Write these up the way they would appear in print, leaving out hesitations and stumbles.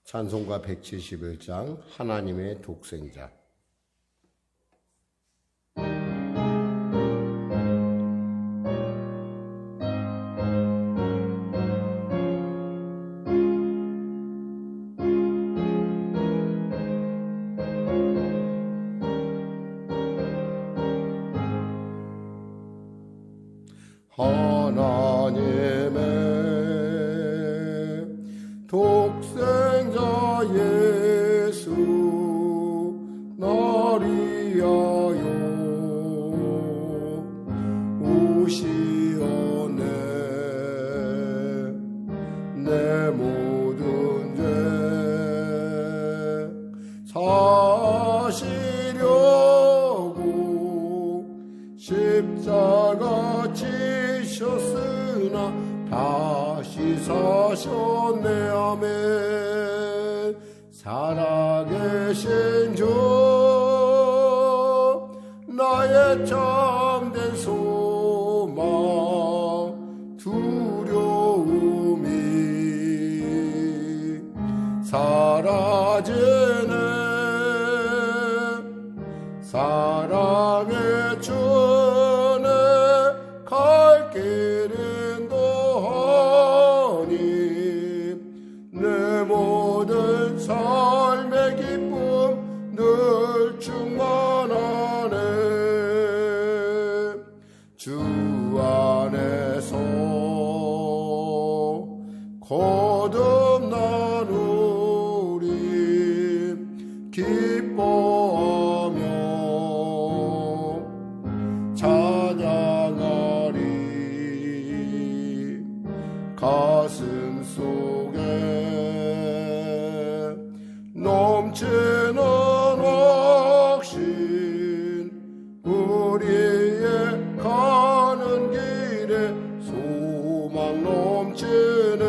찬송가 171장 하나님의 독생자. 하나님의 독생자 예수 나를 위하여 오시오네. 내 모든 죄 사시려고 십자가 지셨으나 다시 사셨네. 아멘. 살아계신 주 나의 참된 소망 두려움이 사라지네. 사랑의 주네 갈 길은 더하니 내 모든 삶의 기쁨 늘 충만하네. 주 안에서 거듭나누리 기뻐하며 찬양하리. 가슴 속에 넘치는 확신 우리의 가는 길에 소망 넘치네.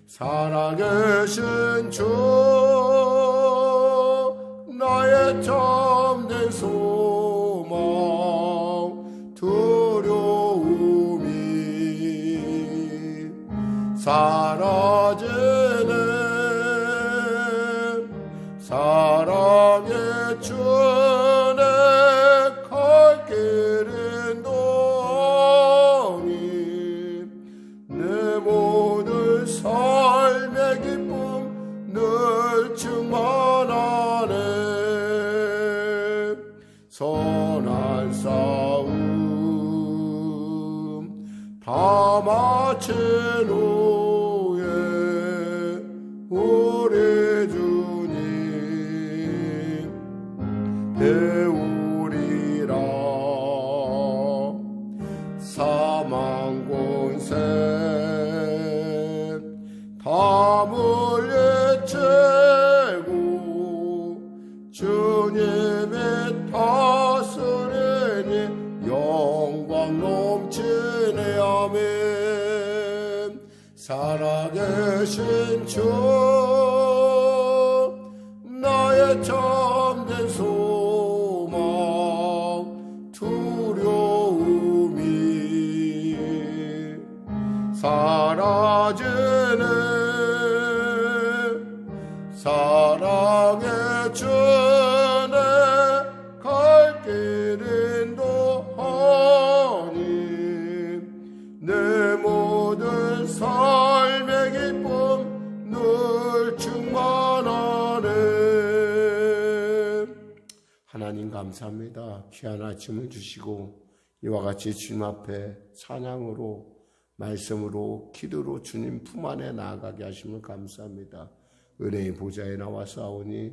살아계신 주 나의 참된 소망 두려움이 사라지네. 사랑의 주네 갈 길은 더하니 내 모든 삶의 기쁨 늘 충만하네. 선한 싸움 다 마친 후에 우리 주님 배우리라. 사망 권세 다 물리치고 주님의 다스리니 영광 넘치네. 아멘. 살아계신 주 나의 참된 소망 두려움이 사라지네. 사랑의 주네 갈 길은 더하니 내 모든 삶의 기쁨 늘 충만하네. 하나님 감사합니다. 귀한 아침을 주시고 이와 같이 주님 앞에 찬양으로 말씀으로 기도로 주님 품 안에 나아가게 하심을 감사합니다. 은혜의 보좌에 나와사오니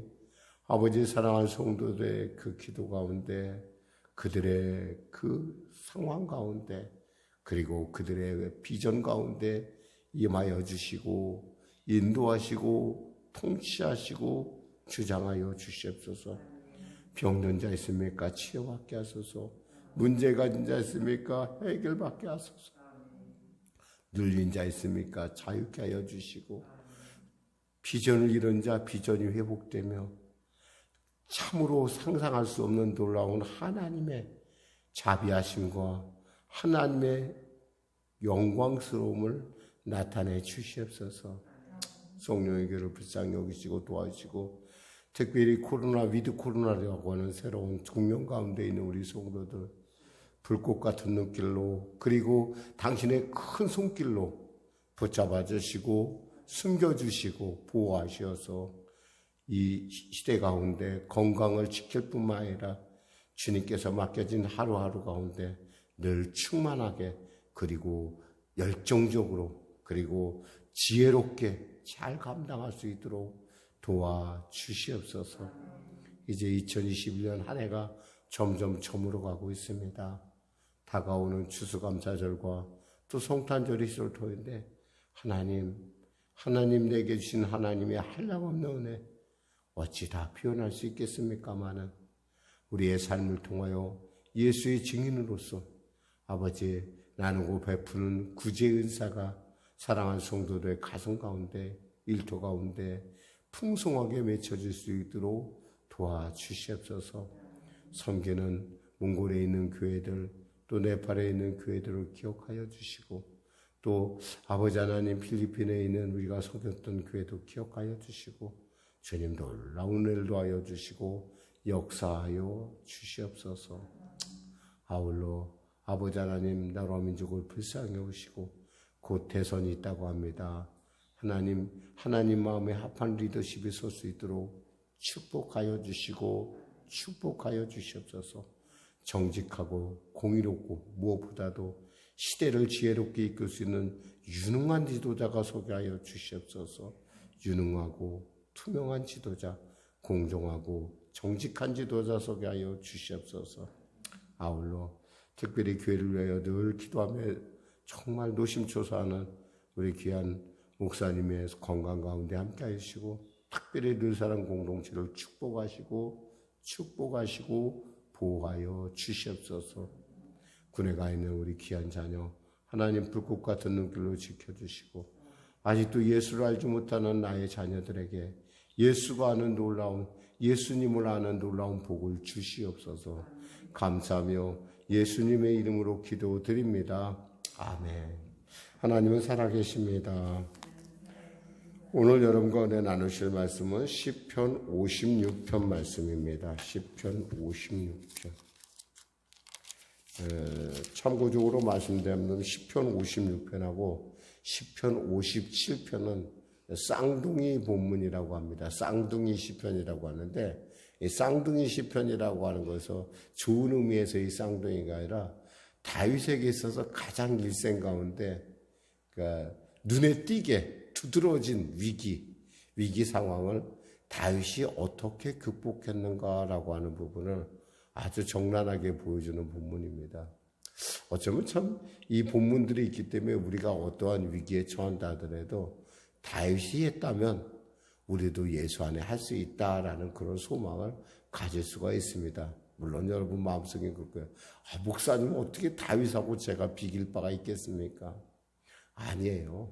아버지 사랑하는 성도들의 그 기도 가운데 그들의 그 상황 가운데 그리고 그들의 비전 가운데 임하여 주시고 인도하시고 통치하시고 주장하여 주시옵소서. 병든 자 있습니까? 치유받게 하소서. 문제 가진 자 있습니까? 해결받게 하소서. 눌린 자 있습니까? 자유케 하여 주시고 비전을 잃은 자 비전이 회복되며 참으로 상상할 수 없는 놀라운 하나님의 자비하심과 하나님의 영광스러움을 나타내 주시옵소서. 성령의 교회를 불쌍히 여기시고 도와주시고 특별히 코로나 위드 코로나라고 하는 새로운 국면 가운데 있는 우리 성도들 불꽃 같은 눈길로 그리고 당신의 큰 손길로 붙잡아 주시고 숨겨주시고 보호하셔서 이 시대 가운데 건강을 지킬 뿐만 아니라 주님께서 맡겨진 하루하루 가운데 늘 충만하게 그리고 열정적으로 그리고 지혜롭게 잘 감당할 수 있도록 도와주시옵소서. 이제 2021년 한 해가 점점 저물어가고 있습니다. 다가오는 추수감사절과 또 성탄절이 있을 터인데 하나님 내게 주신 하나님의 한량없는 은혜 어찌 다 표현할 수 있겠습니까마는 우리의 삶을 통하여 예수의 증인으로서 아버지 나누고 베푸는 구제의 은사가 사랑하는 성도들의 가슴 가운데 일터 가운데 풍성하게 맺혀질 수 있도록 도와주시옵소서. 섬기는 몽골에 있는 교회들 또 네팔에 있는 교회들을 기억하여 주시고 또 아버지 하나님 필리핀에 있는 우리가 섬겼던 교회도 기억하여 주시고 주님 놀라운 은혜를 더하여 주시고 역사하여 주시옵소서. 아울러 아버지 하나님 나라 민족을 불쌍히 여기시고 곧 대선이 있다고 합니다. 하나님 마음에 합한 리더십이 설 수 있도록 축복하여 주시고 축복하여 주시옵소서. 정직하고 공의롭고 무엇보다도 시대를 지혜롭게 이끌 수 있는 유능한 지도자가 서게 하여 주시옵소서. 유능하고 투명한 지도자, 공정하고 정직한 지도자 서게 하여 주시옵소서. 아울러 특별히 교회를 위하여 늘 기도하며 정말 노심초사하는 우리 귀한 목사님의 건강 가운데 함께 하시고 특별히 늘사랑 공동체를 축복하시고 보호하여 주시옵소서. 군에 가 있는 우리 귀한 자녀 하나님 불꽃 같은 눈길로 지켜주시고 아직도 예수를 알지 못하는 나의 자녀들에게 예수가 아는 놀라운 예수님을 아는 놀라운 복을 주시옵소서. 감사하며 예수님의 이름으로 기도드립니다. 아멘. 하나님은 살아계십니다. 오늘 여러분과 은혜 나누실 말씀은 시편 56편 말씀입니다. 시편 56편. 참고적으로 말씀드리면 시편 56편하고 시편 57편은 쌍둥이 본문이라고 합니다. 쌍둥이 시편이라고 하는데 이 쌍둥이 시편이라고 하는 것은 좋은 의미에서 이 쌍둥이가 아니라 다윗에게 있어서 가장 일생 가운데 그러니까 눈에 띄게 두드러진 위기 상황을 다윗이 어떻게 극복했는가라고 하는 부분을 아주 적나라하게 보여주는 본문입니다. 어쩌면 참 이 본문들이 있기 때문에 우리가 어떠한 위기에 처한다 하더라도 다윗이 했다면 우리도 예수 안에 할 수 있다라는 그런 소망을 가질 수가 있습니다. 물론 여러분 마음속에 그럴 거예요. 목사님 어떻게 다윗하고 제가 비길 바가 있겠습니까? 아니에요.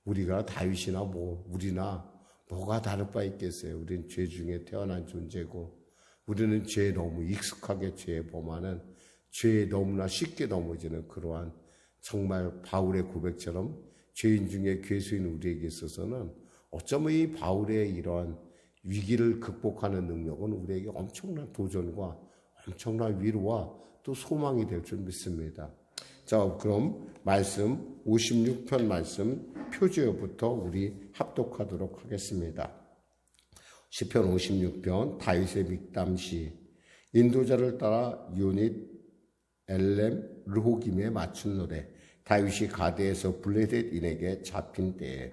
우리가 다윗이나 우리나 뭐가 다를 바 있겠어요. 우리는 죄 중에 태어난 존재고 우리는 죄에 너무 익숙하게 죄에 범하는 죄에 너무나 쉽게 넘어지는 그러한 정말 바울의 고백처럼 죄인 중에 괴수인 우리에게 있어서는 어쩌면 이 바울의 이러한 위기를 극복하는 능력은 우리에게 엄청난 도전과 엄청난 위로와 또 소망이 될 줄 믿습니다. 자, 그럼 말씀 56편 말씀 표제어부터 우리 합독하도록 하겠습니다. 시편 56편 다윗의 믹담시 인도자를 따라 유닛 엘렘 르호김에 맞춘 노래 다윗이 가드에서 블레셋인에게 잡힌 때에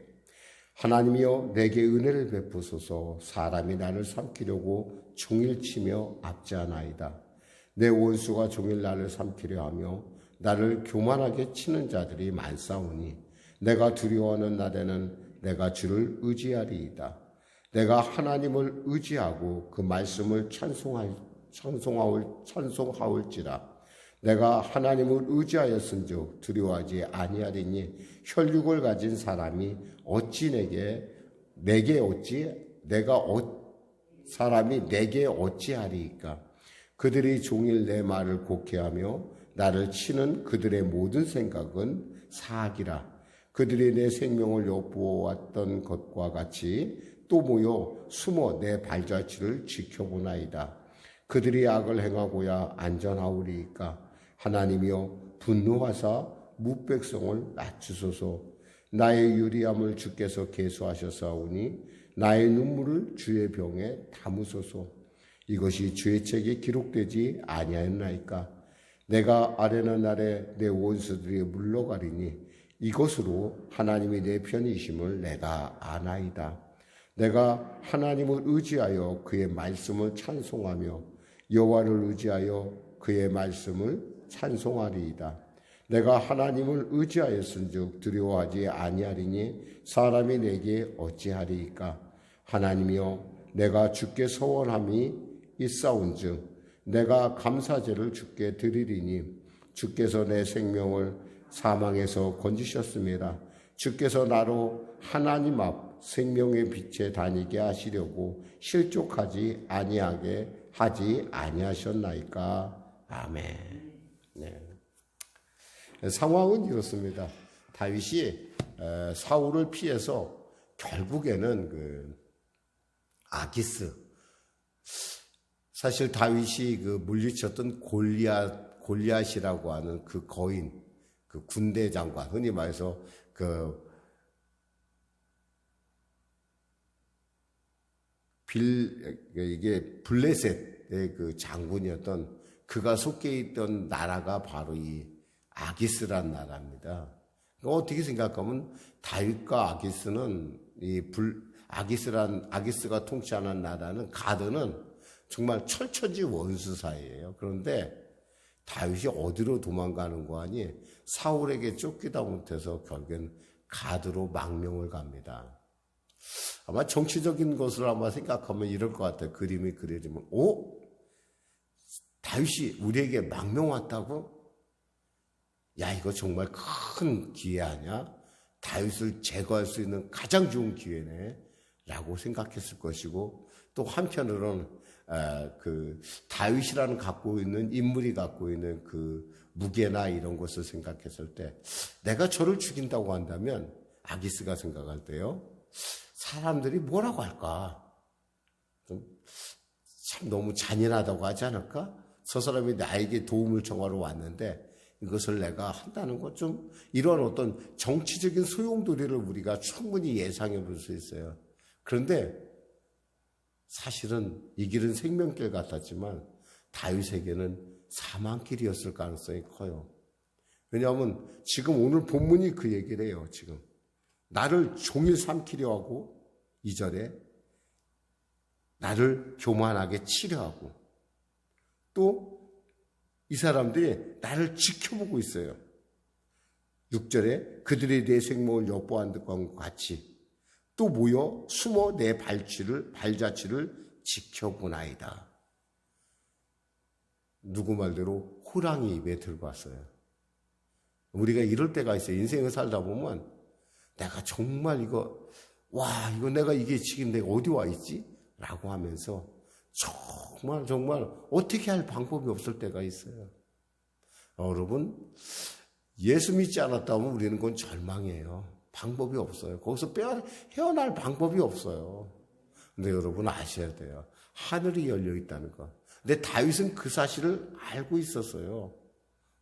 하나님이여 내게 은혜를 베푸소서. 사람이 나를 삼키려고 종일 치며 압제하나이다. 내 원수가 종일 나를 삼키려 하며 나를 교만하게 치는 자들이 많사오니 내가 두려워하는 날에는 내가 주를 의지하리이다. 내가 하나님을 의지하고 그 말씀을 찬송하올지라. 내가 하나님을 의지하였은즉 두려워하지 아니하리니 혈육을 가진 사람이 어찌 사람이 내게 어찌하리이까. 그들이 종일 내 말을 곡해하며 나를 치는 그들의 모든 생각은 사악이라. 그들이 내 생명을 엿보았던 것과 같이 또 모여 숨어 내 발자취를 지켜보나이다. 그들이 악을 행하고야 안전하오리이까. 하나님이여 분노하사 무백성을 낮추소서. 나의 유리함을 주께서 계수하셨사오니 나의 눈물을 주의 병에 담으소서. 이것이 주의 책에 기록되지 아니하였나이까. 내가 아뢰는 날에 내 원수들이 물러가리니 이것으로 하나님이 내 편이심을 내가 아나이다. 내가 하나님을 의지하여 그의 말씀을 찬송하며 여호와를 의지하여 그의 말씀을 찬송하리이다. 내가 하나님을 의지하였은즉 두려워하지 아니하리니 사람이 내게 어찌하리이까. 하나님이여 내가 주께 서원함이 있사온즉 내가 감사제를 주께 드리리니 주께서 내 생명을 사망에서 건지셨습니다. 주께서 나로 하나님 앞 생명의 빛에 다니게 하시려고 실족하지 아니하게 하지 아니하셨나이까. 아멘. 네. 상황은 이렇습니다. 다윗이 사울을 피해서 결국에는 그 아기스, 사실 다윗이 그 물리쳤던 골리앗이라고 하는 그 거인, 그 군대 장관, 흔히 말해서 이게 블레셋의 그 장군이었던 그가 속해 있던 나라가 바로 이 아기스란 나라입니다. 어떻게 생각하면 다윗과 아기스는 아기스가 통치하는 나라는 가드는 정말 철천지 원수 사이예요. 그런데 다윗이 어디로 도망가는 거 아니? 사울에게 쫓기다 못해서 결국엔 가드로 망명을 갑니다. 아마 정치적인 것을 아마 생각하면 이럴 것 같아요. 그림이 그려지면, 다윗이 우리에게 망명 왔다고? 야, 이거 정말 큰 기회 아니야? 다윗을 제거할 수 있는 가장 좋은 기회네 라고 생각했을 것이고, 또 한편으로는 그 다윗이라는 갖고 있는 인물이 갖고 있는 그 무게나 이런 것을 생각했을 때 내가 저를 죽인다고 한다면 아기스가 생각할 때요, 사람들이 뭐라고 할까? 참 너무 잔인하다고 하지 않을까? 저 사람이 나에게 도움을 청하러 왔는데 이것을 내가 한다는 것, 좀 이런 어떤 정치적인 소용돌이를 우리가 충분히 예상해 볼 수 있어요. 그런데 사실은 이 길은 생명길 같았지만 다윗에게는 사망길이었을 가능성이 커요. 왜냐하면 지금 오늘 본문이 그 얘기를 해요. 지금 나를 종일 삼키려 하고 2절에 나를 교만하게 치려 하고 또 이 사람들이 나를 지켜보고 있어요. 6절에 그들이 내 생명을 엿보한 듯과 같이 또 모여 숨어 내 발자취를 지켜보나이다. 누구 말대로 호랑이 입에 들고 왔어요. 우리가 이럴 때가 있어요. 인생을 살다 보면 내가 정말 이거 내가 이게 지금 내가 어디 와 있지? 라고 하면서 정말 어떻게 할 방법이 없을 때가 있어요. 여러분, 예수 믿지 않았다면 우리는 그건 절망이에요. 방법이 없어요. 거기서 헤어날 방법이 없어요. 근데 여러분 아셔야 돼요. 하늘이 열려 있다는 거. 근데 다윗은 그 사실을 알고 있었어요.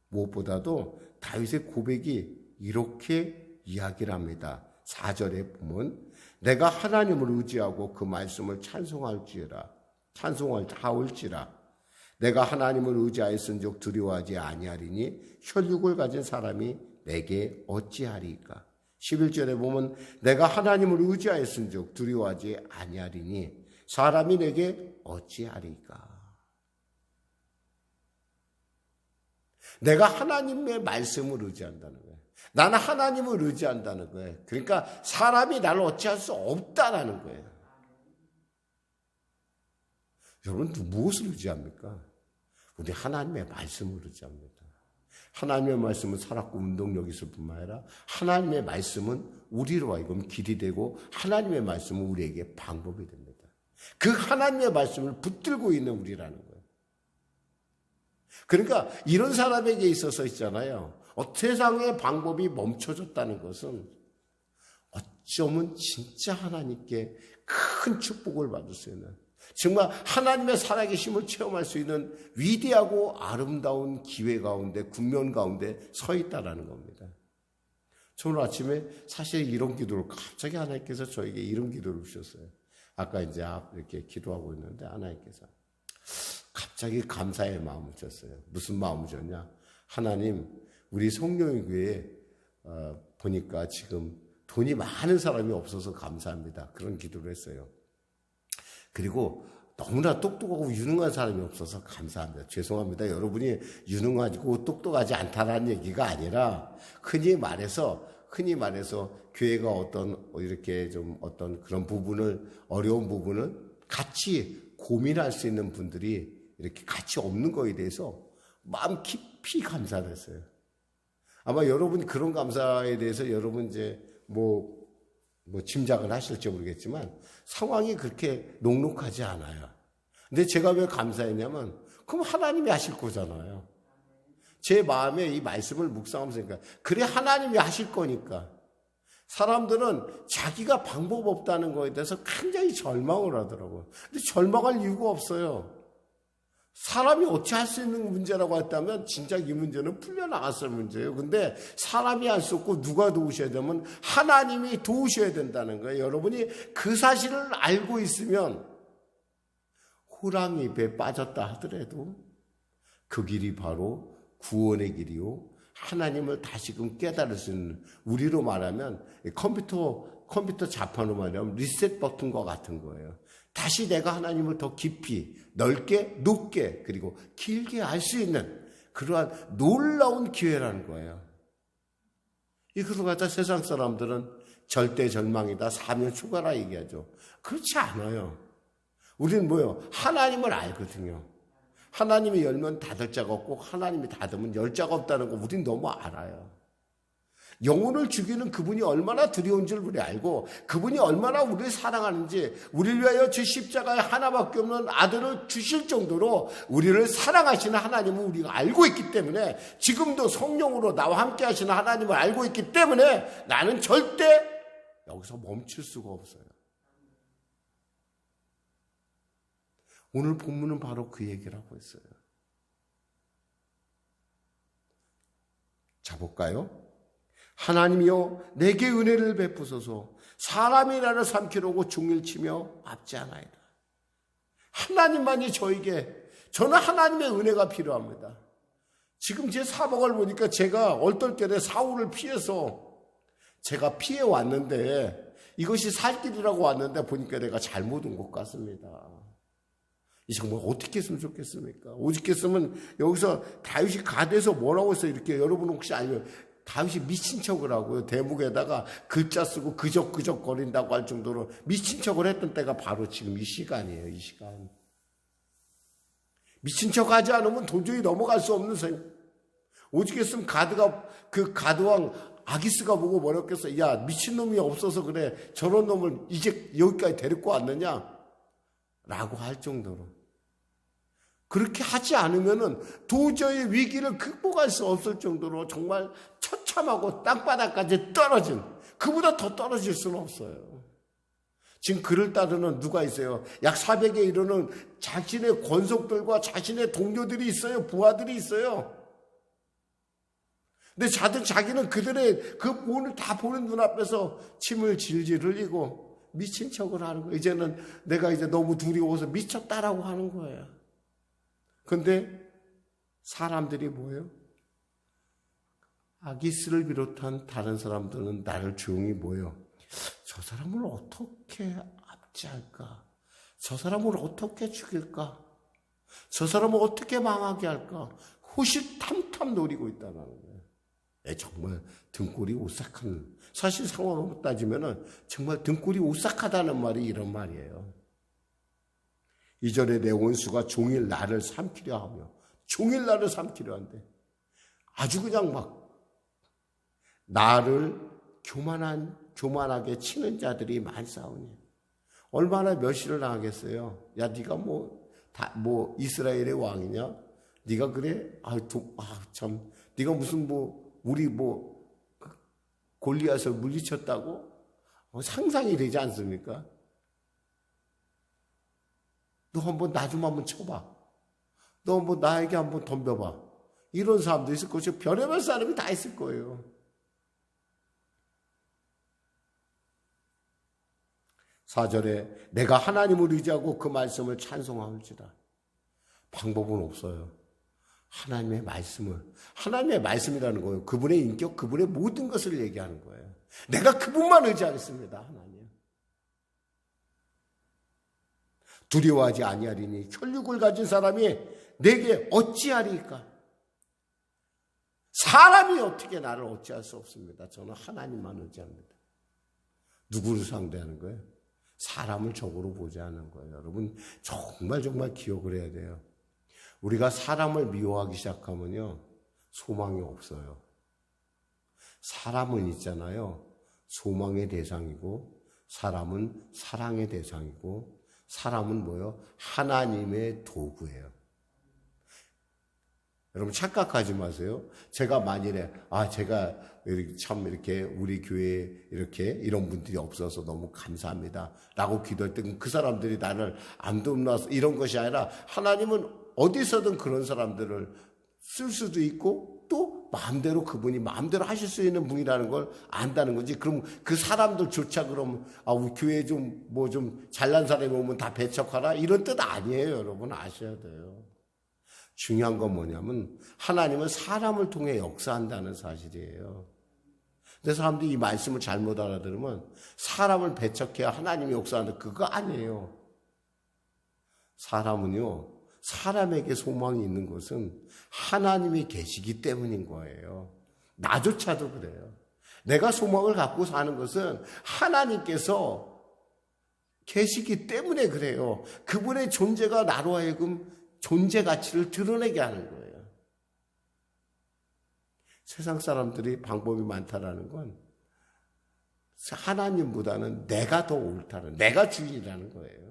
무엇보다도 다윗의 고백이 이렇게 이야기를 합니다. 4절에 보면 내가 하나님을 의지하고 그 말씀을 찬송할지라 내가 하나님을 의지하였은즉 두려워하지 아니하리니 혈육을 가진 사람이 내게 어찌하리까. 11절에 보면 내가 하나님을 의지하였은즉 두려워하지 아니하리니 사람이 내게 어찌하리까. 내가 하나님의 말씀을 의지한다는 거예요. 나는 하나님을 의지한다는 거예요. 그러니까 사람이 나를 어찌할 수 없다라는 거예요. 여러분, 무엇을 의지합니까? 우리 하나님의 말씀을 의지합니다. 하나님의 말씀은 살았고 운동력이 있을 뿐만 아니라 하나님의 말씀은 우리로 하여금 길이 되고 하나님의 말씀은 우리에게 방법이 됩니다. 그 하나님의 말씀을 붙들고 있는 우리라는 거예요. 그러니까 이런 사람에게 있어서 있잖아요. 세상의 방법이 멈춰졌다는 것은 시험은 진짜 하나님께 큰 축복을 받을 수 있는, 정말 하나님의 살아계심을 체험할 수 있는 위대하고 아름다운 기회 가운데, 국면 가운데 서 있다라는 겁니다. 오늘 아침에 사실 이런 기도를 갑자기 하나님께서 저에게 이런 기도를 주셨어요. 아까 이제 이렇게 기도하고 있는데 하나님께서 갑자기 감사의 마음을 줬어요. 무슨 마음을 줬냐? 하나님, 우리 성령교회에 보니까 지금 돈이 많은 사람이 없어서 감사합니다. 그런 기도를 했어요. 그리고 너무나 똑똑하고 유능한 사람이 없어서 감사합니다. 죄송합니다. 여러분이 유능하고 똑똑하지 않다라는 얘기가 아니라 흔히 말해서 교회가 이렇게 좀 어떤 그런 부분을, 어려운 부분을 같이 고민할 수 있는 분들이 이렇게 같이 없는 거에 대해서 마음 깊이 감사를 했어요. 아마 여러분 그런 감사에 대해서 여러분 이제 뭐 짐작을 하실지 모르겠지만 상황이 그렇게 녹록하지 않아요. 근데 제가 왜 감사했냐면, 그럼 하나님이 하실 거잖아요. 제 마음에 이 말씀을 묵상하면서, 그래 하나님이 하실 거니까. 사람들은 자기가 방법 없다는 거에 대해서 굉장히 절망을 하더라고요. 근데 절망할 이유가 없어요. 사람이 어찌 할 수 있는 문제라고 했다면 진짜 이 문제는 풀려나갔을 문제예요. 근데 사람이 할 수 없고 누가 도우셔야 되면 하나님이 도우셔야 된다는 거예요. 여러분이 그 사실을 알고 있으면 호랑이 입에 빠졌다 하더라도 그 길이 바로 구원의 길이요, 하나님을 다시금 깨달을 수 있는, 우리로 말하면 컴퓨터 자판으로 말하면 리셋 버튼과 같은 거예요. 다시 내가 하나님을 더 깊이, 넓게, 높게, 그리고 길게 알 수 있는 그러한 놀라운 기회라는 거예요. 이것을 갖다 세상 사람들은 절대 절망이다, 사면 초과라 얘기하죠. 그렇지 않아요. 우리는 뭐예요? 하나님을 알거든요. 하나님이 열면 닫을 자가 없고 하나님이 닫으면 열 자가 없다는 거 우리는 너무 알아요. 영혼을 죽이는 그분이 얼마나 두려운 줄 우리 알고, 그분이 얼마나 우리를 사랑하는지, 우리를 위하여 주 십자가에 하나밖에 없는 아들을 주실 정도로 우리를 사랑하시는 하나님을 우리가 알고 있기 때문에, 지금도 성령으로 나와 함께 하시는 하나님을 알고 있기 때문에 나는 절대 여기서 멈출 수가 없어요. 오늘 본문은 바로 그 얘기를 하고 있어요. 자, 볼까요? 하나님이여 내게 은혜를 베푸소서. 사람이 나를 삼키려고 종일치며 앞지 않아이다. 하나님만이 저는 하나님의 은혜가 필요합니다. 지금 제 사복을 보니까 제가 얼떨결에 사울을 피해서 제가 피해 왔는데, 이것이 살 길이라고 왔는데 보니까 내가 잘못 온 것 같습니다. 이 정말 어떻게 했으면 좋겠습니까? 오직 했으면 여기서 다윗이 가대에서 뭐라고 해서 이렇게, 여러분 혹시 알면 다윗이 미친 척을 하고요, 대목에다가 글자 쓰고 그적그적 거린다고 할 정도로 미친 척을 했던 때가 바로 지금 이 시간이에요. 이 시간. 미친 척 하지 않으면 도저히 넘어갈 수 없는 셈. 오직 했으면 그 가드왕 아기스가 보고 뭐랬겠어. 야, 미친놈이 없어서 그래, 저런 놈을 이제 여기까지 데리고 왔느냐 라고 할 정도로. 그렇게 하지 않으면은 도저히 위기를 극복할 수 없을 정도로 정말 처참하고 땅바닥까지 떨어진, 그보다 더 떨어질 수는 없어요. 지금 그를 따르는 누가 있어요? 약 400에 이르는 자신의 권속들과 자신의 동료들이 있어요. 부하들이 있어요. 근데 자기는 그들의 그 모습을 다 보는 눈앞에서 침을 질질 흘리고 미친 척을 하는 거예요. 이제는 내가 이제 너무 두려워서 미쳤다라고 하는 거예요. 근데 사람들이 뭐예요? 아기스를 비롯한 다른 사람들은 나를 조용히 뭐예요? 저 사람을 어떻게 압제할까? 저 사람을 어떻게 죽일까? 저 사람을 어떻게 망하게 할까? 호시탐탐 노리고 있다는 거예요. 정말 등골이 오싹한, 사실 상황으로 따지면은 정말 등골이 오싹하다는 말이 이런 말이에요. 2절에 내 원수가 종일 나를 삼키려 하며, 종일 나를 삼키려 한대. 아주 그냥 막 나를 교만하게 치는 자들이 많사오니. 얼마나 멸시를 당하겠어요. 야, 네가 뭐 이스라엘의 왕이냐? 네가 그래? 참, 네가 무슨 우리 골리앗을 물리쳤다고? 상상이 되지 않습니까? 너 한번 나 좀 한번 쳐봐. 너 한번 나에게 한번 덤벼봐. 이런 사람도 있을 것이고 별의별 사람이 다 있을 거예요. 4절에 내가 하나님을 의지하고 그 말씀을 찬송할지라. 방법은 없어요. 하나님의 말씀이라는 거예요. 그분의 인격, 그분의 모든 것을 얘기하는 거예요. 내가 그분만 의지하겠습니다. 하나님. 두려워하지 아니하리니 혈육을 가진 사람이 내게 어찌하리까? 사람이 어떻게 나를 어찌할 수 없습니다. 저는 하나님만 의지합니다. 누구를 상대하는 거예요? 사람을 적으로 보지 않는 거예요. 여러분 정말 기억을 해야 돼요. 우리가 사람을 미워하기 시작하면요. 소망이 없어요. 사람은 있잖아요. 소망의 대상이고 사람은 사랑의 대상이고 사람은 뭐예요? 하나님의 도구예요. 여러분 착각하지 마세요. 제가 만일에 제가 이렇게 우리 교회에 이런 분들이 없어서 너무 감사합니다 라고 기도할 때 그 사람들이 나를 안 돕나서 이런 것이 아니라 하나님은 어디서든 그런 사람들을 쓸 수도 있고 또 마음대로 그분이 마음대로 하실 수 있는 분이라는 걸 안다는 거지. 그럼 그 사람들조차 그럼 우리 교회에 좀 잘난 사람이 오면 다 배척하라 이런 뜻 아니에요. 여러분 아셔야 돼요. 중요한 건 뭐냐면 하나님은 사람을 통해 역사한다는 사실이에요. 근데 사람들이 이 말씀을 잘못 알아들으면 사람을 배척해야 하나님이 역사한다. 그거 아니에요. 사람은요. 사람에게 소망이 있는 것은 하나님이 계시기 때문인 거예요. 나조차도 그래요. 내가 소망을 갖고 사는 것은 하나님께서 계시기 때문에 그래요. 그분의 존재가 나로 하여금 존재 가치를 드러내게 하는 거예요. 세상 사람들이 방법이 많다라는 건 하나님보다는 내가 더 옳다는, 내가 주인이라는 거예요.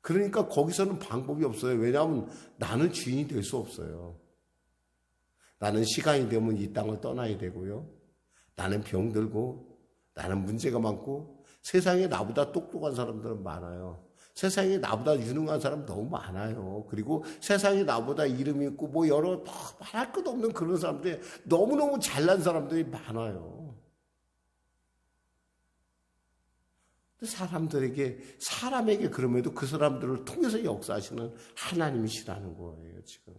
그러니까 거기서는 방법이 없어요. 왜냐하면 나는 주인이 될 수 없어요. 나는 시간이 되면 이 땅을 떠나야 되고요. 나는 병들고 나는 문제가 많고 세상에 나보다 똑똑한 사람들은 많아요. 세상에 나보다 유능한 사람 너무 많아요. 그리고 세상에 나보다 이름 있고 여러 말할 것 없는 그런 사람들이 너무너무 잘난 사람들이 많아요. 사람에게 그럼에도 그 사람들을 통해서 역사하시는 하나님이시라는 거예요, 지금.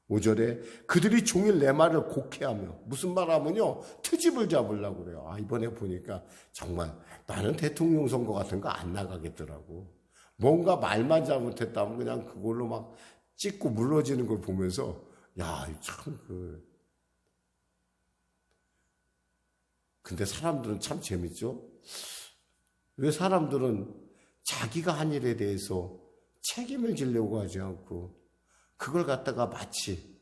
5절에 그들이 종일 내 말을 곡해하며 무슨 말 하면요 트집을 잡으려고 그래요. 이번에 보니까 정말 나는 대통령 선거 같은 거 안 나가겠더라고. 뭔가 말만 잘못했다면 그냥 그걸로 막 찍고 물러지는 걸 보면서 근데 사람들은 참 재밌죠. 왜 사람들은 자기가 한 일에 대해서 책임을 지려고 하지 않고 그걸 갖다가 마치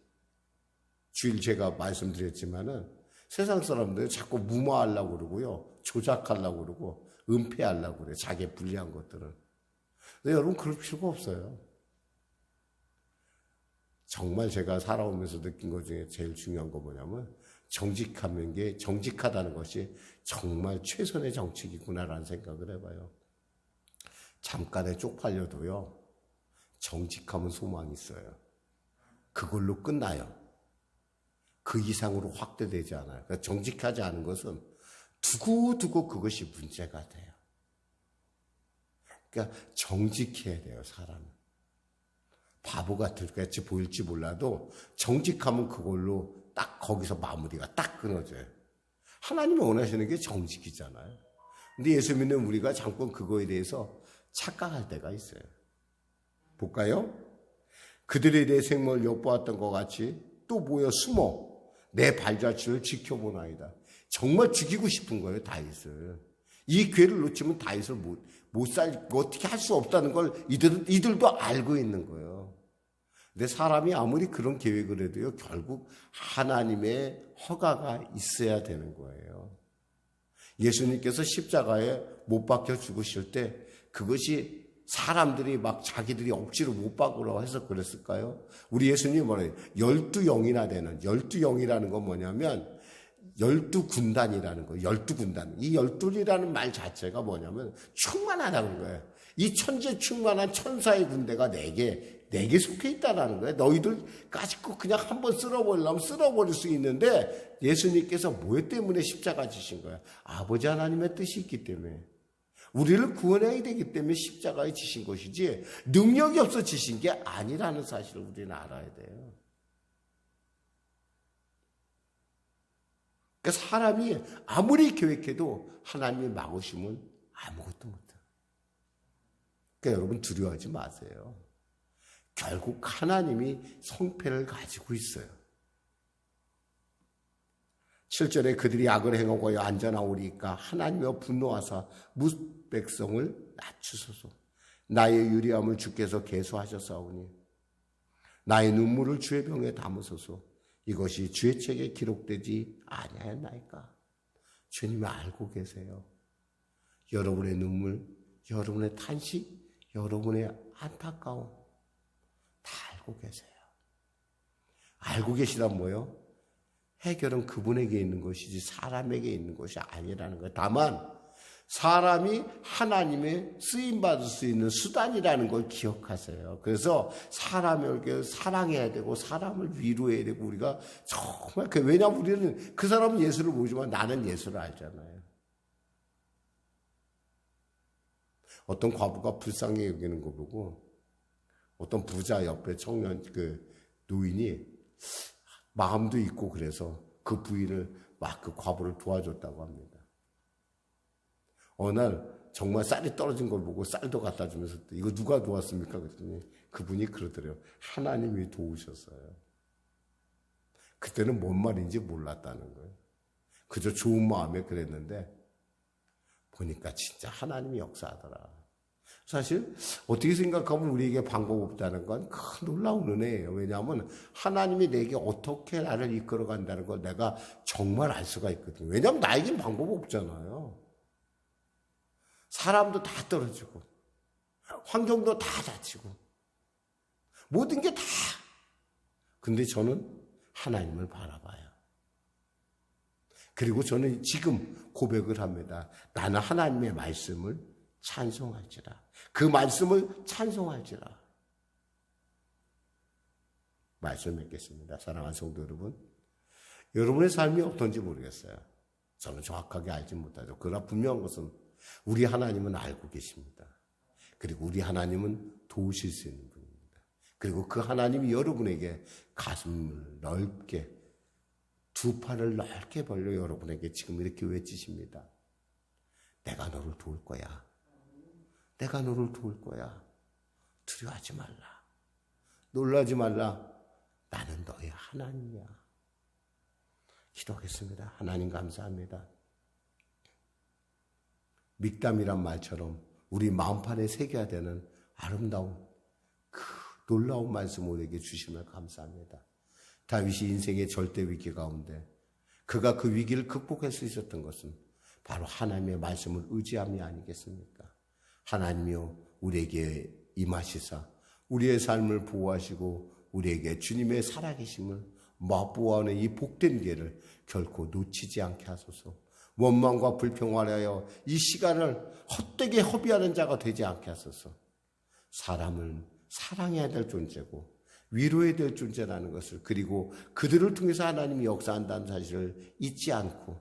주일 제가 말씀드렸지만은 세상 사람들 자꾸 무마하려고 그러고요. 조작하려고 그러고 은폐하려고 그래요. 자기의 불리한 것들은. 근데 여러분 그럴 필요가 없어요. 정말 제가 살아오면서 느낀 것 중에 제일 중요한 거 뭐냐면 정직하다는 것이 정말 최선의 정치이구나라는 생각을 해봐요. 잠깐에 쪽팔려도요. 정직하면 소망이 있어요. 그걸로 끝나요. 그 이상으로 확대되지 않아요. 그러니까 정직하지 않은 것은 두고두고 그것이 문제가 돼요. 그러니까 정직해야 돼요, 사람은. 바보 같이 보일지 몰라도 정직하면 그걸로 딱 거기서 마무리가 딱 끊어져요. 하나님이 원하시는 게 정직이잖아요. 근데 예수 믿는 우리가 잠깐 그거에 대해서 착각할 때가 있어요. 볼까요? 그들에 대해 생명을 엿보았던 것 같이 또 모여 숨어 내 발자취를 지켜보나이다. 정말 죽이고 싶은 거예요, 다윗을. 이 기회를 놓치면 다윗을 어떻게 할 수 없다는 걸 이들도 알고 있는 거예요. 근데 사람이 아무리 그런 계획을 해도요, 결국 하나님의 허가가 있어야 되는 거예요. 예수님께서 십자가에 못 박혀 죽으실 때 그것이 사람들이 막 자기들이 억지로 못 박으라고 해서 그랬을까요? 우리 예수님이 뭐래요? 12영이나 되는, 12영이라는 건 뭐냐면 12군단이라는 거예요. 12군단. 이 12이라는 말 자체가 뭐냐면 충만하다는 거예요. 이 천재 충만한 천사의 군대가 4개 속해 있다는 거예요. 너희들 가지고 그냥 한번 쓸어버리려면 쓸어버릴 수 있는데 예수님께서 뭐 때문에 십자가 지신 거예요? 아버지 하나님의 뜻이 있기 때문에. 우리를 구원해야 되기 때문에 십자가에 지신 것이지 능력이 없어 지신 게 아니라는 사실을 우리는 알아야 돼요. 그러니까 사람이 아무리 계획해도 하나님이 막으시면 아무것도 못해요. 그러니까 여러분 두려워하지 마세요. 결국 하나님이 성패를 가지고 있어요. 7절에 그들이 악을 행하고 안전하오리까 하나님의 분노하사 백성을 낮추소서. 나의 유리함을 주께서 계수하셨사오니 나의 눈물을 주의 병에 담으소서. 이것이 주의 책에 기록되지 아니하였나이까. 주님이 알고 계세요. 여러분의 눈물, 여러분의 탄식, 여러분의 안타까움 다 알고 계세요. 알고 계시란 뭐예요? 해결은 그분에게 있는 것이지 사람에게 있는 것이 아니라는 거예요. 다만 사람이 하나님의 쓰임받을 수 있는 수단이라는 걸 기억하세요. 그래서 사람을 사랑해야 되고 사람을 위로해야 되고 우리가 정말 왜냐하면 우리는 그 사람은 예수를 모르지만 나는 예수를 알잖아요. 어떤 과부가 불쌍히 여기는 거 보고 어떤 부자 옆에 청년 노인이 마음도 있고 그래서 그 부인을 막 그 과부를 도와줬다고 합니다. 어느 날 정말 쌀이 떨어진 걸 보고 쌀도 갖다 주면서 이거 누가 도왔습니까? 그랬더니 그분이 그러더래요. 하나님이 도우셨어요. 그때는 뭔 말인지 몰랐다는 거예요. 그저 좋은 마음에 그랬는데 보니까 진짜 하나님이 역사하더라. 사실 어떻게 생각하면 우리에게 방법 없다는 건 큰 놀라운 은혜예요. 왜냐하면 하나님이 내게 어떻게 나를 이끌어간다는 걸 내가 정말 알 수가 있거든요. 왜냐하면 나에겐 방법 없잖아요. 사람도 다 떨어지고 환경도 다 다치고 모든 게 다. 근데 저는 하나님을 바라봐요. 그리고 저는 지금 고백을 합니다. 나는 하나님의 말씀을 찬송할지라. 그 말씀을 찬송할지라. 말씀 맺겠습니다. 사랑하는 성도 여러분. 여러분의 삶이 어떤지 모르겠어요. 저는 정확하게 알지 못하죠. 그러나 분명한 것은 우리 하나님은 알고 계십니다. 그리고 우리 하나님은 도우실 수 있는 분입니다. 그리고 그 하나님이 여러분에게 가슴을 넓게 두 팔을 넓게 벌려 여러분에게 지금 이렇게 외치십니다. 내가 너를 도울 거야. 내가 너를 도울 거야. 두려워하지 말라. 놀라지 말라. 나는 너의 하나님이야. 기도하겠습니다. 하나님 감사합니다. 믹담이란 말처럼 우리 마음판에 새겨야 되는 아름다운 그 놀라운 말씀 우리에게 주시면 감사합니다. 다윗이 인생의 절대 위기 가운데 그가 그 위기를 극복할 수 있었던 것은 바로 하나님의 말씀을 의지함이 아니겠습니까? 하나님이여 우리에게 임하시사 우리의 삶을 보호하시고 우리에게 주님의 살아계심을 맛보아하는 이 복된 기회를 결코 놓치지 않게 하소서. 원망과 불평을 하여 이 시간을 헛되게 허비하는 자가 되지 않게 하소서. 사람을 사랑해야 될 존재고 위로해야 될 존재라는 것을, 그리고 그들을 통해서 하나님이 역사한다는 사실을 잊지 않고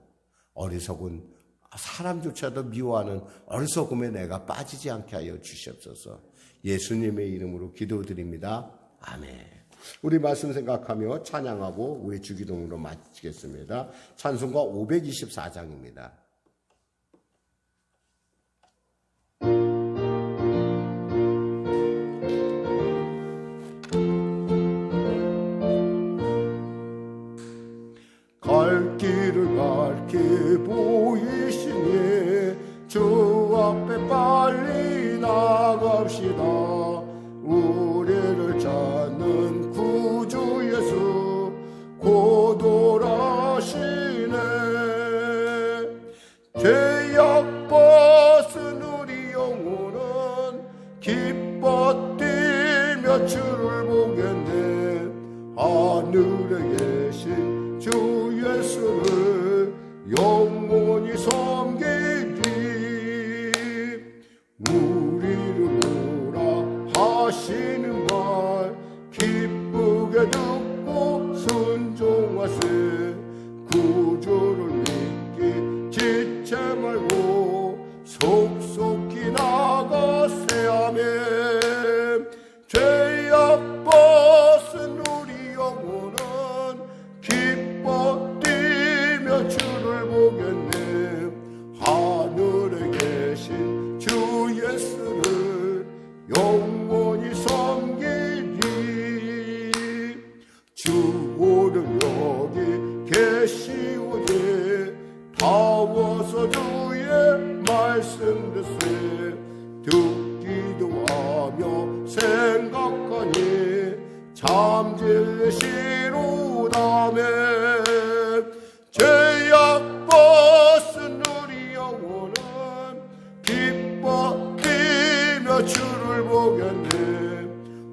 어리석은 사람조차도 미워하는 어리석음에 내가 빠지지 않게 하여 주시옵소서. 예수님의 이름으로 기도드립니다. 아멘. 우리 말씀 생각하며 찬양하고 우리 주기도문으로 마치겠습니다. 찬송가 524장입니다. 갈 길을 밝게 보이시니 주 앞에 빨리 나갑시다. 우리를 찾는 구주 예수 곧 오라시네. 죄악 벗은 우리 영혼은 기뻐 뛰며 주를 보겠네. 하늘에 계신 주 예수를 영원히 섬기리. 우리를 오라 하시는 말 기쁘게 듣고 순종하세. 구주를 믿기 지체 말고 속속히 나가세. 아멘. 죄악 벗은 우리 영혼은 기뻐 뛰며 주를 보겠네. 하늘에 계신 주 예수를 영원히 섬기리. 주 오늘 여기 계시오니 다워서 주의 말씀 듣세. 듣기도 하며 생각하니 잠질시로다매. 죄악 벗은 우리 영혼은 기뻐 뛰며 주를 보겠네.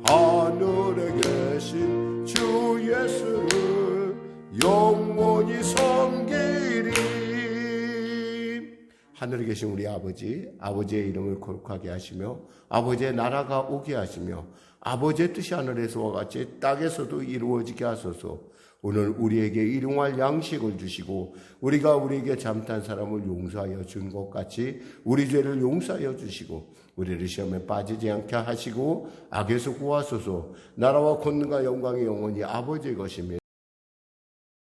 하늘에 계신 주 예수를 영원히 섬기리. 하늘에 계신 우리 아버지, 아버지의 이름을 거룩하게 하시며 아버지의 나라가 오게 하시며 아버지의 뜻이 하늘에서와 같이 땅에서도 이루어지게 하소서. 오늘 우리에게 일용할 양식을 주시고 우리가 우리에게 잘못한 사람을 용서하여 준 것 같이 우리 죄를 용서하여 주시고 우리를 시험에 빠지지 않게 하시고 악에서 구하소서. 나라와 권능과 영광이 영원히 아버지의 것이며